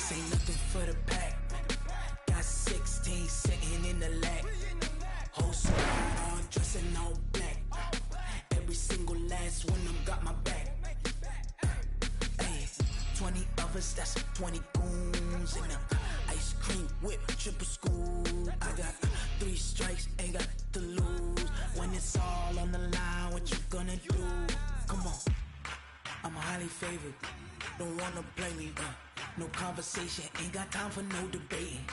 This ain't nothing for the pack. Got 16 sitting in the lag. Whole squad all dressing all black. Every single last one of them got my back. Hey, 20 of us, that's 20 goons in the ice cream whip, triple scoop. I got 3 strikes, ain't got to lose. When it's all on the line, what you gonna do? Come on, I'm highly favored. Don't wanna play me, no conversation, ain't got time for no debating.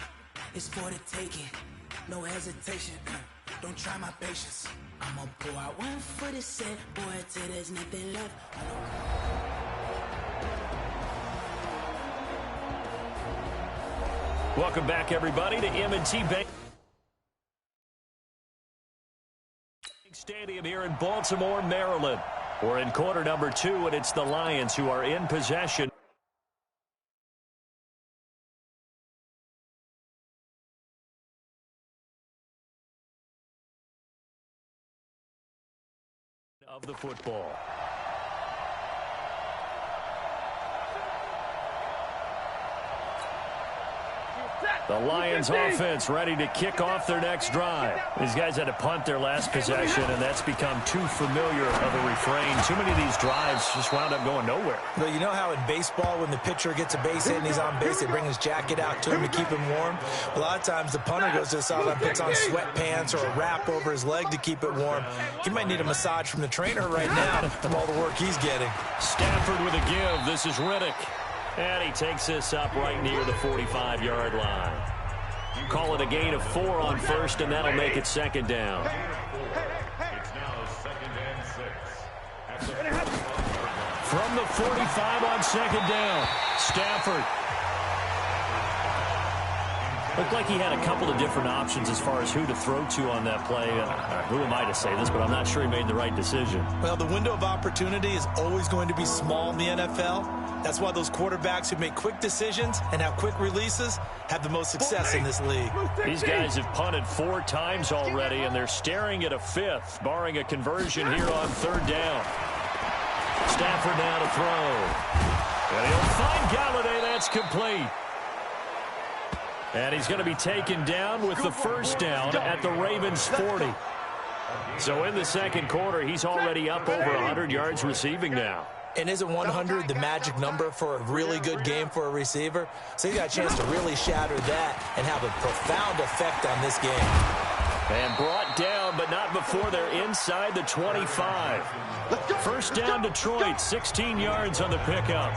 It's for the taking, no hesitation. Don't try my patience. I'ma pour out one for the set, boy, till there's nothing left. Welcome back, everybody, to M&T Bank Stadium here in Baltimore, Maryland. We're in quarter number 2, and it's the Lions who are in possession of the football. The Lions offense ready to kick off their next drive. These guys had to punt their last possession, and that's become too familiar of a refrain. Too many of these drives just wound up going nowhere. Well, you know how in baseball when the pitcher gets a base hit and he's on base, they bring his jacket out to him to keep him warm? A lot of times the punter goes to the sideline, puts on sweatpants or a wrap over his leg to keep it warm. He might need a massage from the trainer right now from all the work he's getting. Stafford with a give. This is Riddick. And he takes this up right near the 45-yard line. Call it a gain of 4 on first, and that'll make it second down. It's now 2nd and 6. From the 45 on second down, Stafford. Looked like he had a couple of different options as far as who to throw to on that play. Who am I to say this, but I'm not sure he made the right decision. Well, the window of opportunity is always going to be small in the NFL. That's why those quarterbacks who make quick decisions and have quick releases have the most success in this league. These guys have punted 4 times already, and they're staring at a 5th, barring a conversion here on 3rd down. Stafford now to throw. And he'll find Galladay. That's complete. And he's going to be taken down with the first down at the Ravens 40. So in the second quarter, he's already up over 100 yards receiving now. And isn't 100 the magic number for a really good game for a receiver? So he got a chance to really shatter that and have a profound effect on this game. And brought down, but not before they're inside the 25. First down, Detroit, 16 yards on the pickup.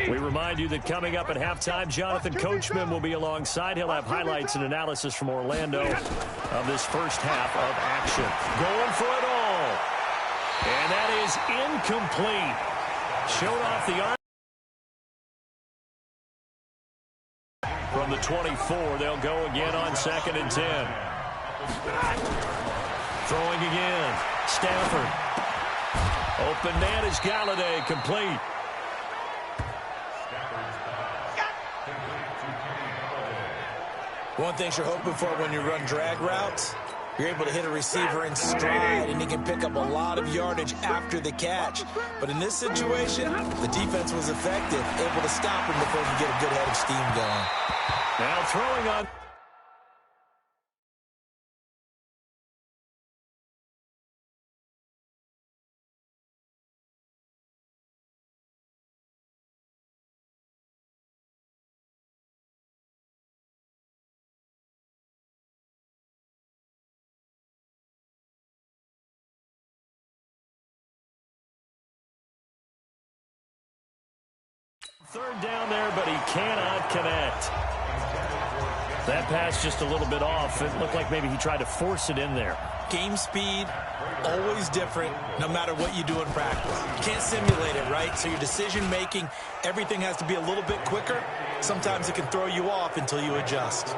We remind you that coming up at halftime, Jonathan Coachman will be alongside. He'll have highlights and analysis from Orlando of this first half of action. Going for it all. And that is incomplete. Showed off the arm. From the 24, they'll go again on 2nd and 10. Throwing again. Stafford. Open man is Galladay, complete. One thing you're hoping for when you run drag routes, you're able to hit a receiver in stride, and he can pick up a lot of yardage after the catch. But in this situation, the defense was effective, able to stop him before he could get a good head of steam going. Now throwing on. Third down there, but he cannot connect. That pass just a little bit off. It looked like maybe he tried to force it in there. Game speed, always different, no matter what you do in practice. You can't simulate it, right? So your decision-making, everything has to be a little bit quicker. Sometimes it can throw you off until you adjust.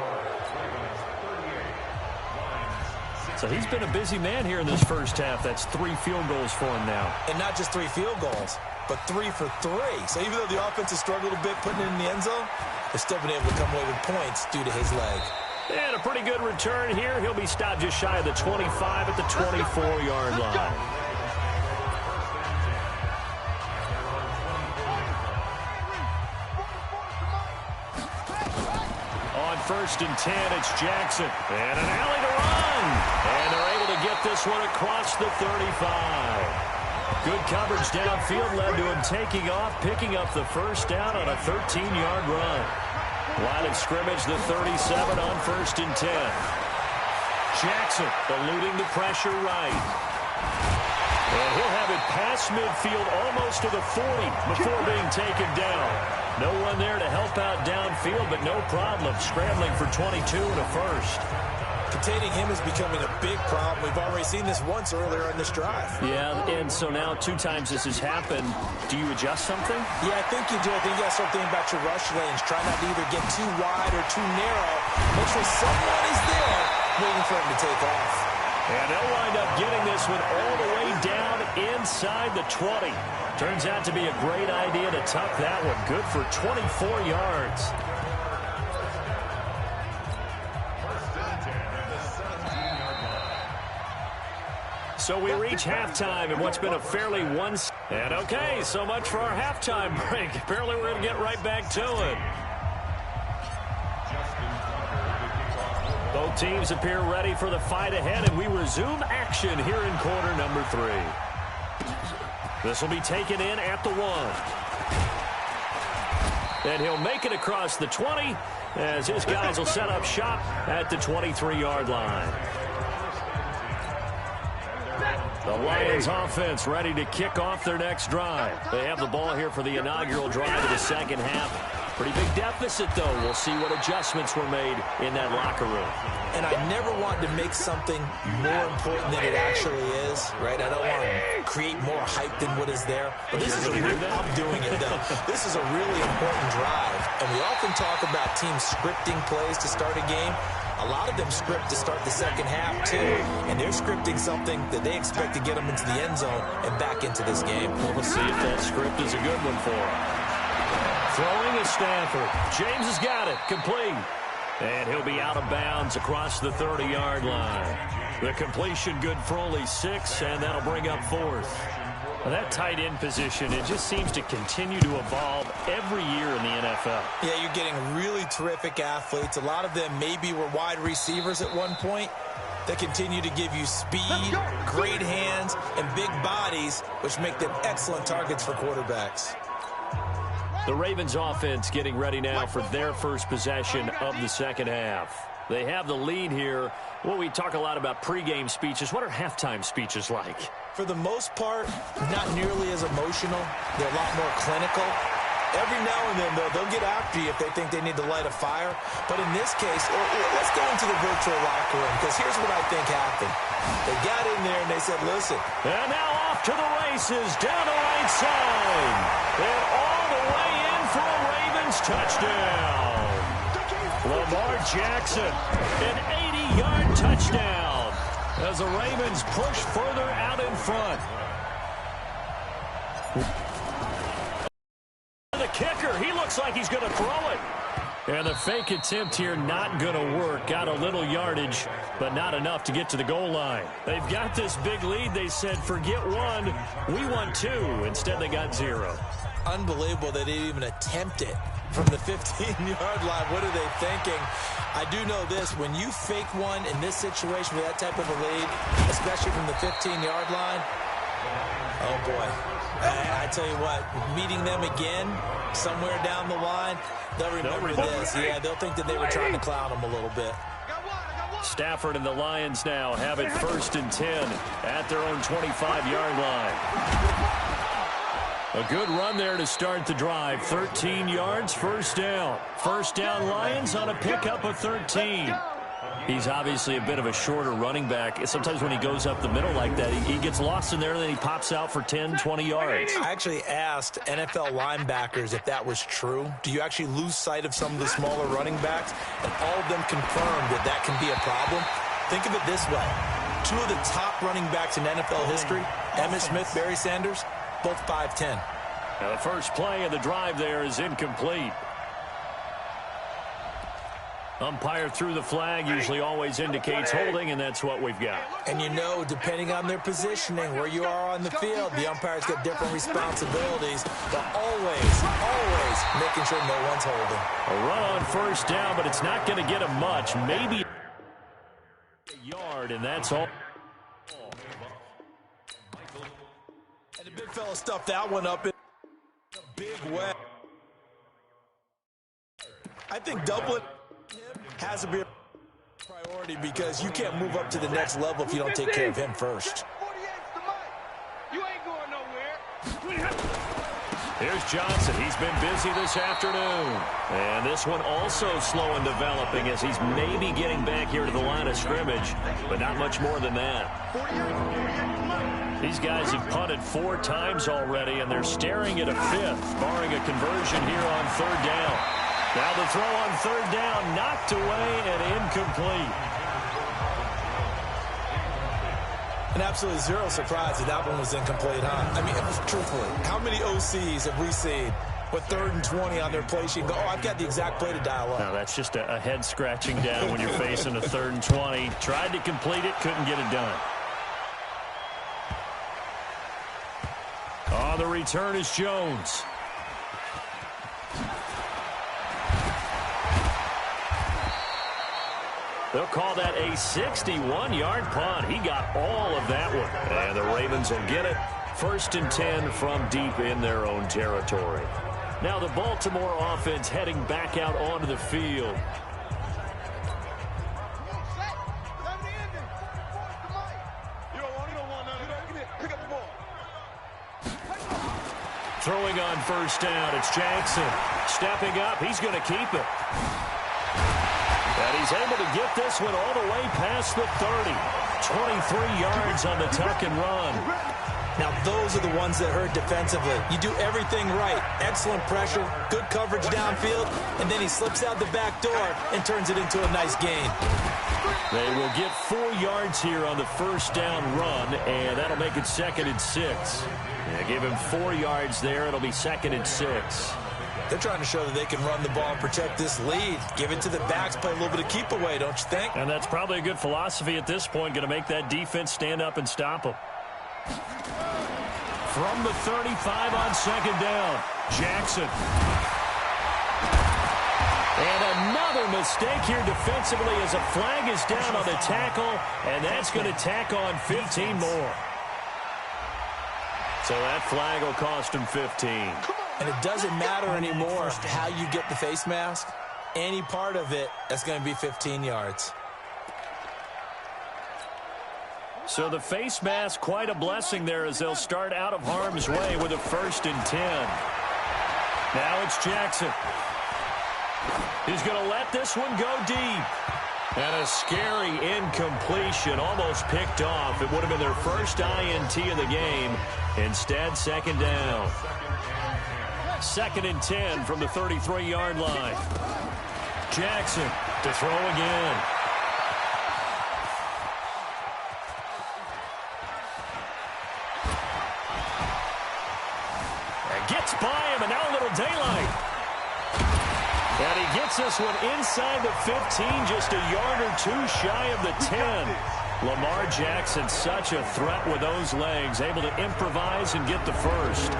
So he's been a busy man here in this first half. That's 3 field goals for him now. And not just 3 field goals, but 3 for 3. So even though the offense has struggled a bit putting it in the end zone, they've still been able to come away with points due to his leg. And a pretty good return here. He'll be stopped just shy of the 25 at the 24-yard line. On 1st and 10, it's Jackson. And an alley to run. And they're able to get this one across the 35. Good coverage downfield led to him taking off, picking up the first down on a 13-yard run. Line of scrimmage, the 37 on 1st and 10. Jackson eluding the pressure right. And he'll have it past midfield almost to the 40 before being taken down. No one there to help out downfield, but no problem scrambling for 22 and a first. Containing him is becoming a big problem. We've already seen this once earlier in this drive. Yeah, and so now 2 times this has happened. Do you adjust something? Yeah, I think you do. I think you got to start thinking about your rush lanes. Try not to either get too wide or too narrow. Make sure someone is there waiting for him to take off. And they'll wind up getting this one all the way down inside the 20. Turns out to be a great idea to tuck that one. Good for 24 yards. So we reach halftime in what's been a fairly And okay, so much for our halftime break. Apparently we're going to get right back to it. Both teams appear ready for the fight ahead, and we resume action here in quarter number 3. This will be taken in at the 1. And he'll make it across the 20 as his guys will set up shop at the 23-yard line. The Lions offense ready to kick off their next drive. They have the ball here for the inaugural drive of the second half. Pretty big deficit, though. We'll see what adjustments were made in that locker room. And I never want to make something more important than it actually is, right? I don't want to create more hype than what is there. But this is I'm doing it, though. This is a really important drive. And we often talk about teams scripting plays to start a game. A lot of them script to start the second half, too. And they're scripting something that they expect to get them into the end zone and back into this game. Well, we'll see if that script is a good one for them. Throwing is Stafford. James has got it. Complete. And he'll be out of bounds across the 30-yard line. The completion good for only 6, and that'll bring up 4th. Well, that tight end position, it just seems to continue to evolve every year in the NFL. Yeah, you're getting really terrific athletes. A lot of them maybe were wide receivers at one point. They continue to give you speed, great hands, and big bodies, which make them excellent targets for quarterbacks. The Ravens offense getting ready now for their first possession of the second half. They have the lead here. Well, we talk a lot about pregame speeches. What are halftime speeches like? For the most part, not nearly as emotional. They're a lot more clinical. Every now and then, though, they'll get after you if they think they need to light a fire. But in this case, let's go into the virtual locker room, because here's what I think happened. They got in there and they said, listen. And now off to the races, down the right side. And all the way in for a Ravens touchdown. Lamar Jackson, an 80-yard touchdown as the Ravens push further out in front. The kicker, he looks like he's going to throw it. And the fake attempt here not going to work. Got a little yardage, but not enough to get to the goal line. They've got this big lead. They said, forget 1, we want 2. Instead, they got 0. Unbelievable they didn't even attempt it from the 15-yard line. What are they thinking? I do know this. When you fake one in this situation with that type of a lead, especially from the 15-yard line, oh, boy. I tell you what, meeting them again somewhere down the line, they'll remember this. Yeah, they'll think that they were trying to clown them a little bit. Stafford and the Lions now have it 1st and 10 at their own 25-yard line. A good run there to start the drive. 13 yards, first down. First down Lions on a pickup of 13. He's obviously a bit of a shorter running back. Sometimes when he goes up the middle like that, he gets lost in there, and then he pops out for 10, 20 yards. I actually asked NFL linebackers if that was true. Do you actually lose sight of some of the smaller running backs? And all of them confirmed that that can be a problem. Think of it this way. 2 of the top running backs in NFL history, Emmitt Smith, Barry Sanders, both 5'10". Now the first play of the drive there is incomplete. Umpire threw the flag, usually always indicates holding, and that's what we've got. And you know, depending on their positioning, where you are on the field, the umpires get different responsibilities, but always making sure no one's holding. A run on first down, but it's not going to get him much. Maybe a yard, and that's all. And the big fella stuffed that one up in a big way. I think doubling has to be a priority because you can't move up to the next level if you don't take care of him first. Here's Johnson. He's been busy this afternoon. And this one also slow in developing as he's maybe getting back here to the line of scrimmage, but not much more than that. These guys have punted 4 times already, and they're staring at a 5th, barring a conversion here on 3rd down. Now the throw on 3rd down, knocked away and incomplete. And absolutely zero surprise that one was incomplete, huh? I mean, truthfully, how many OCs have we seen with 3rd and 20 on their play sheet and go, oh, I've got the exact play to dial up? No, that's just a head scratching down when you're facing a 3rd and 20. Tried to complete it, couldn't get it done. On the return is Jones. They'll call that a 61-yard punt. He got all of that one. And the Ravens will get it. 1st and 10 from deep in their own territory. Now the Baltimore offense heading back out onto the field. Throwing on 1st down, it's Jackson. Stepping up, he's going to keep it. And he's able to get this one all the way past the 30. 23 yards on the tuck and run. Now, those are the ones that hurt defensively. You do everything right. Excellent pressure, good coverage downfield, and then he slips out the back door and turns it into a nice gain. They will get 4 yards here on the 1st down run, and that'll make it 2nd and 6. Yeah, give him 4 yards there. It'll be 2nd and 6. They're trying to show that they can run the ball and protect this lead. Give it to the backs, play a little bit of keep away, don't you think? And that's probably a good philosophy at this point, going to make that defense stand up and stop them. From the 35 on 2nd down, Jackson. And another mistake here defensively as a flag is down on the tackle, and that's going to tack on 15 more. So that flag will cost him 15. And it doesn't matter anymore how you get the face mask. Any part of it, that's going to be 15 yards. So the face mask, quite a blessing there as they'll start out of harm's way with a 1st and 10. Now it's Jackson. He's going to let this one go deep. And a scary incompletion, almost picked off. It would have been their first INT of the game. Instead, 2nd down. 2nd and 10 from the 33-yard line. Jackson to throw again. And gets by him, and now a little daylight. And he gets this one inside the 15, just a yard or 2 shy of the 10. Lamar Jackson, such a threat with those legs, able to improvise and get the first.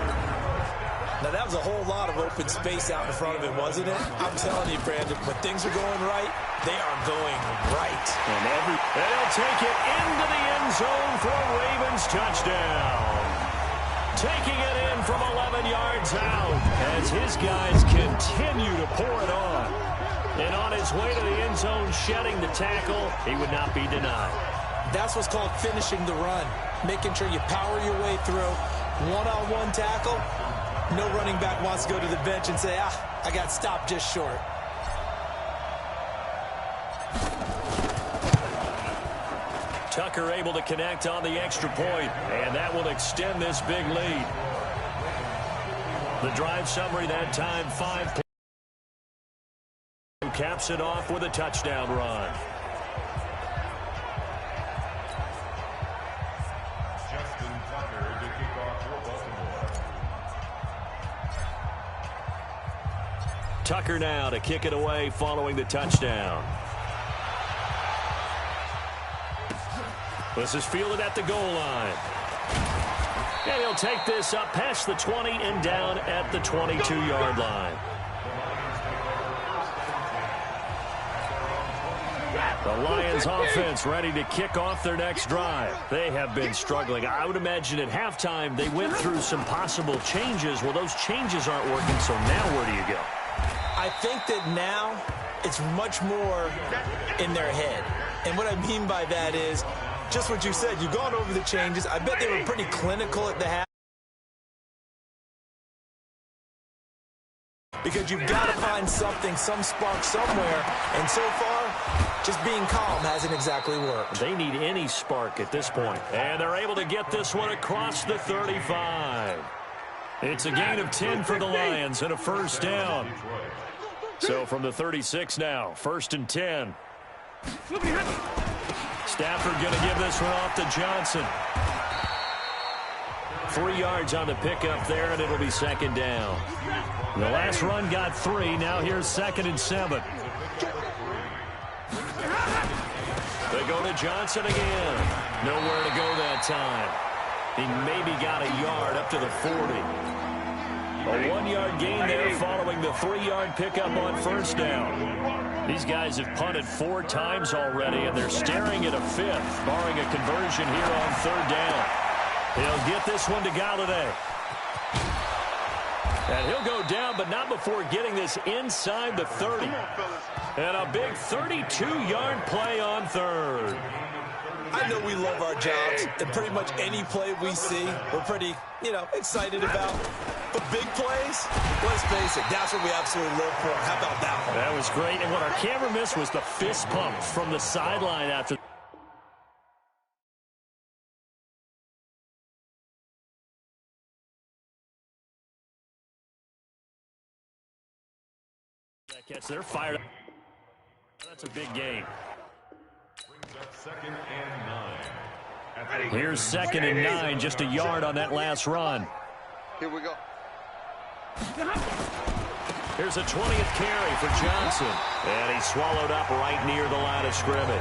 Now, that was a whole lot of open space out in front of him, wasn't it? I'm telling you, Brandon, when things are going right, they are going right. And they'll take it into the end zone for a Ravens touchdown. Taking it in from 11 yards out as his guys continue to pour it on. And on his way to the end zone, shedding the tackle, he would not be denied. That's what's called finishing the run, making sure you power your way through. One-on-one tackle, no running back wants to go to the bench and say, I got stopped just short. Tucker able to connect on the extra point, and that will extend this big lead. The drive summary that time, 5 points. Caps it off with a touchdown run. Justin Tucker to kick off for Baltimore. Tucker now to kick it away following the touchdown. This is fielded at the goal line. And he'll take this up past the 20 and down at the 22-yard line. The Lions offense ready to kick off their next drive. They have been struggling. I would imagine at halftime they went through some possible changes. Well, those changes aren't working, so now where do you go? I think that now it's much more in their head. And what I mean by that is just what you said. You've gone over the changes. I bet they were pretty clinical at the half. Because you've got to find something, some spark somewhere. And so far, just being calm hasn't exactly worked. They need any spark at this point. And they're able to get this one across the 35. It's a gain of 10 for the Lions and a first down. So from the 36 now, 1st and 10. Stafford going to give this one off to Johnson. 3 yards on the pickup there, and it'll be 2nd down. The last run got 3. Now here's 2nd and 7. They go to Johnson again. Nowhere to go that time. He maybe got a yard up to the 40. A 1-yard gain there following the 3-yard pickup on 1st down. These guys have punted 4 times already, and they're staring at a 5th, barring a conversion here on 3rd down. He'll get this one to Galladay. And he'll go down, but not before getting this inside the 30. And a big 32-yard play on 3rd. I know we love our jobs, and pretty much any play we see, we're pretty, excited about. But big plays, let's face it, that's what we absolutely live for. How about that one? That was great, and what our camera missed was the fist pump from the sideline after. That catch, they're fired up. That's a big game. Second and 9. Here's 2nd and 9, just a yard on that last run. Here we go. Here's a 20th carry for Johnson. And he's swallowed up right near the line of scrimmage.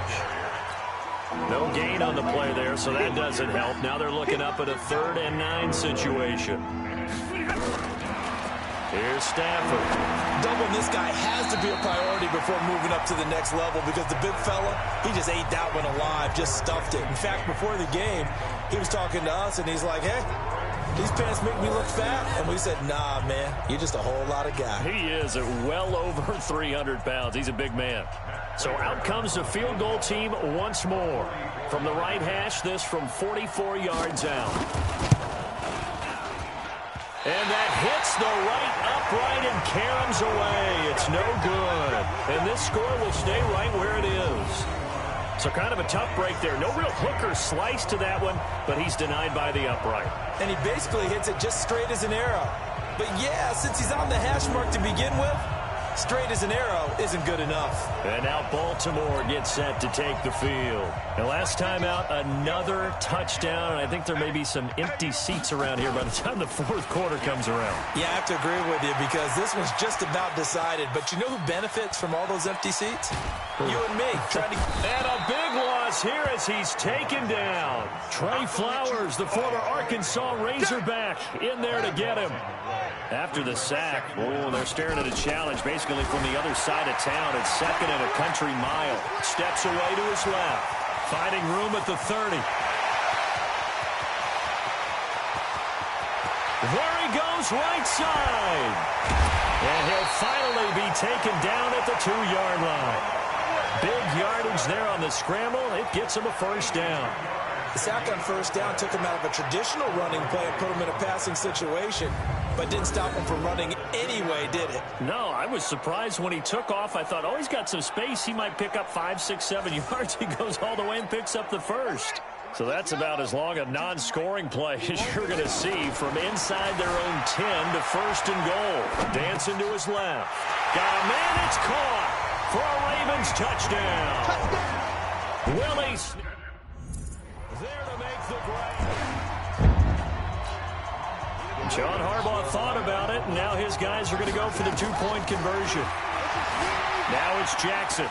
No gain on the play there, so that doesn't help. Now they're looking up at a 3rd and 9 situation. Here's Stafford. Doubling this guy has to be a priority before moving up to the next level because the big fella, he just ate that one alive, just stuffed it. In fact, before the game, he was talking to us, and he's like, hey, these pants make me look fat. And we said, nah, man, you're just a whole lot of guy. He is at well over 300 pounds. He's a big man. So out comes the field goal team once more. From the right hash, this from 44 yards out. And that hits the right upright and caroms away. It's no good. And this score will stay right where it is. So kind of a tough break there. No real hooker slice to that one, but he's denied by the upright. And he basically hits it just straight as an arrow. But yeah, since he's on the hash mark to begin with, straight as an arrow isn't good enough. And now Baltimore gets set to take the field. And last time out, another touchdown. And I think there may be some empty seats around here by the time the 4th quarter comes around. Yeah, I have to agree with you because this one's just about decided. But you know who benefits from all those empty seats? You and me. And a big loss here as he's taken down. Trey Flowers, the former Arkansas Razorback, in there to get him. After the sack, they're staring at a challenge basically from the other side of town. It's 2nd and a country mile. Steps away to his left. Finding room at the 30. There he goes, right side. And he'll finally be taken down at the 2-yard line. Big yardage there on the scramble. It gets him a first down. The sack on first down took him out of a traditional running play and put him in a passing situation, but didn't stop him from running anyway, did it? No, I was surprised when he took off. I thought, he's got some space. He might pick up 5, 6, 7 yards. He goes all the way and picks up the first. So that's about as long a non-scoring play as you're going to see from inside their own 10 to 1st and goal. Dancing to his left. Got a man, it's caught for a Ravens touchdown. Willie there to make the grab. John Harbaugh thought about it, and now his guys are going to go for the two-point conversion. Now it's Jackson.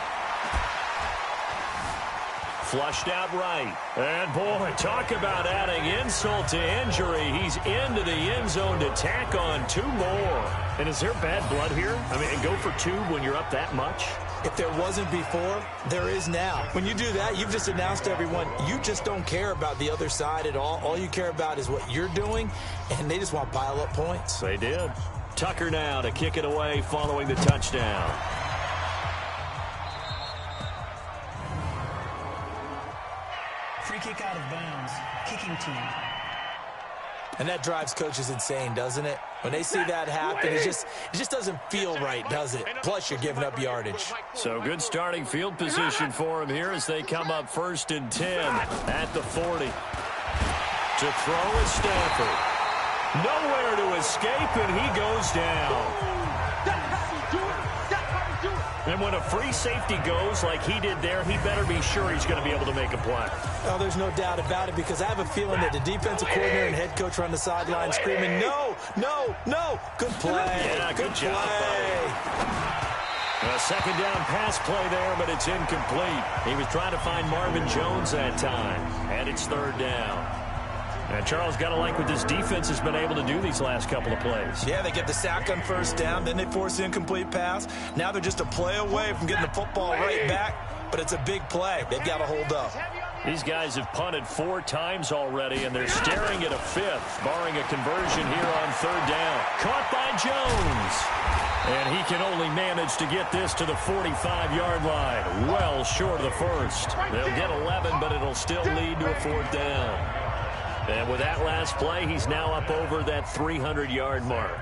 Flushed out right. And, boy, talk about adding insult to injury. He's into the end zone to tack on 2 more. And is there bad blood here? I mean, and go for 2 when you're up that much? If there wasn't before, there is now. When you do that, you've just announced to everyone, you just don't care about the other side at all. All you care about is what you're doing, and they just want to pile up points. They did. Tucker now to kick it away following the touchdown. Free kick out of bounds. Kicking team. And that drives coaches insane, doesn't it? When they see that happen, it just doesn't feel right, does it? Plus, you're giving up yardage. So good starting field position for him here as they come up 1st and 10 at the 40. To throw is Stafford. Nowhere to escape, and he goes down. And when a free safety goes like he did there, he better be sure he's going to be able to make a play. Oh, there's no doubt about it, because I have a feeling that the defensive coordinator and head coach are on the sideline screaming, no, no, no. Good play. Yeah, good job, buddy. A second down pass play there, but it's incomplete. He was trying to find Marvin Jones that time, and it's 3rd down. And Charles, got to like what this defense has been able to do these last couple of plays. Yeah, they get the sack on 1st down, then they force the incomplete pass. Now they're just a play away from getting the football right back, but it's a big play. They've got to hold up. These guys have punted 4 times already, and they're staring at a 5th, barring a conversion here on 3rd down. Caught by Jones. And he can only manage to get this to the 45-yard line, well short of the 1st. They'll get 11, but it'll still lead to a 4th down. And with that last play, he's now up over that 300-yard mark.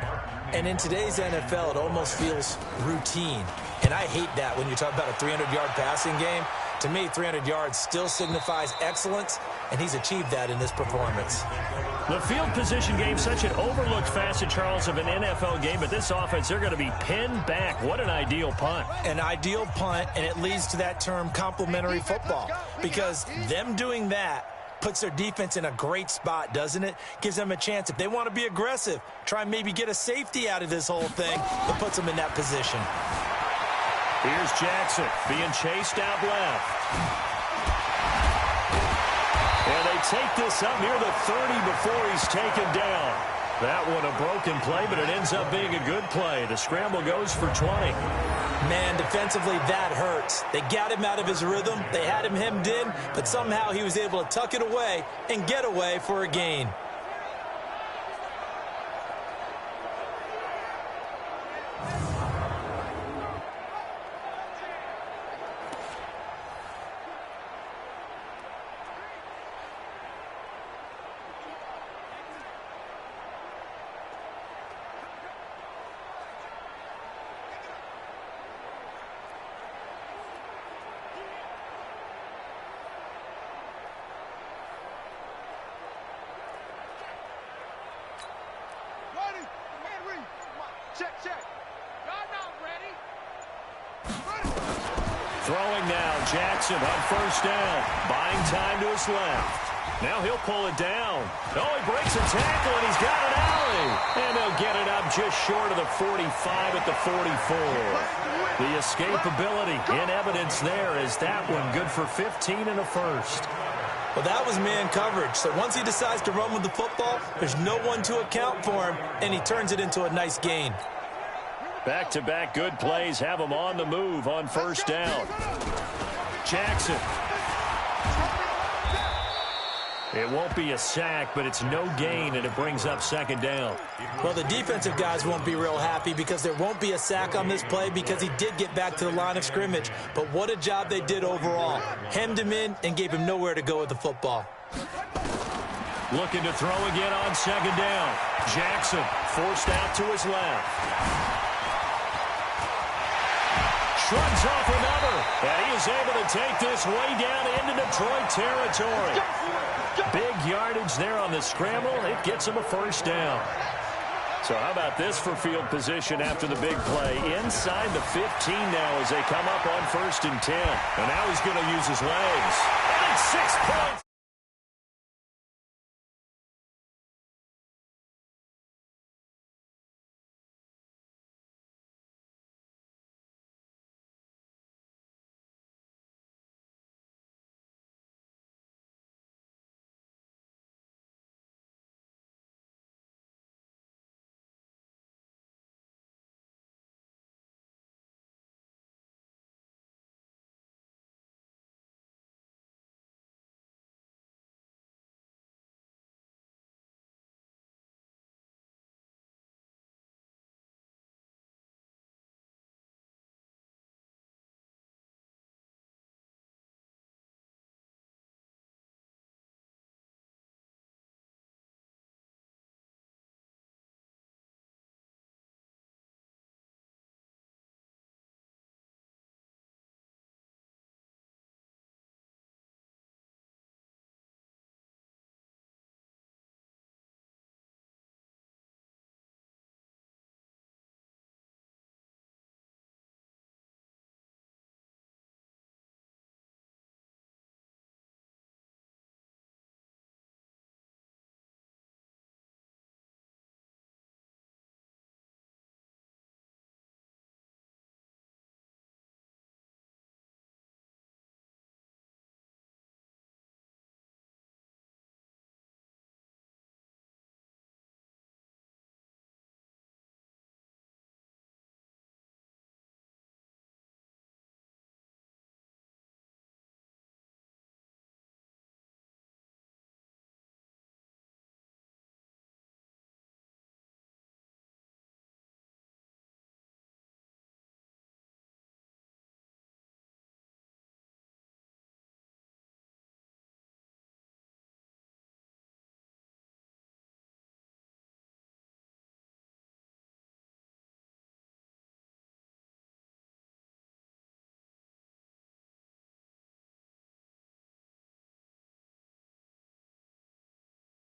And in today's NFL, it almost feels routine. And I hate that when you talk about a 300-yard passing game. To me, 300 yards still signifies excellence, and he's achieved that in this performance. The field position game, such an overlooked facet, Charles, of an NFL game, but this offense, they're going to be pinned back. What an ideal punt. An ideal punt, and it leads to that term complementary football, because them doing that puts their defense in a great spot, doesn't it? Gives them a chance. If they want to be aggressive, try and maybe get a safety out of this whole thing, it puts them in that position. Here's Jackson being chased out left. And they take this up near the 30 before he's taken down. That one a broken play, but it ends up being a good play. The scramble goes for 20. Man, defensively, that hurts. They got him out of his rhythm. They had him hemmed in, but somehow he was able to tuck it away and get away for a gain. Throwing now, Jackson on 1st down, buying time to his left. Now he'll pull it down. Oh, he breaks a tackle, and he's got an alley. And they'll get it up just short of the 45 at the 44. The escapability in evidence there is that one good for 15 and a 1st. Well, that was man coverage. So once he decides to run with the football, there's no one to account for him, and he turns it into a nice gain. Back-to-back good plays have him on the move on 1st down. Jackson. It won't be a sack, but it's no gain, and it brings up 2nd down. Well, the defensive guys won't be real happy because there won't be a sack on this play because he did get back to the line of scrimmage. But what a job they did overall. Hemmed him in and gave him nowhere to go with the football. Looking to throw again on 2nd down. Jackson forced out to his left. Shrugs off another, and he is able to take this way down into Detroit territory. Big yardage there on the scramble. It gets him a 1st down. So how about this for field position after the big play? Inside the 15 now as they come up on 1st and 10. And now he's going to use his legs. And it's 6 points.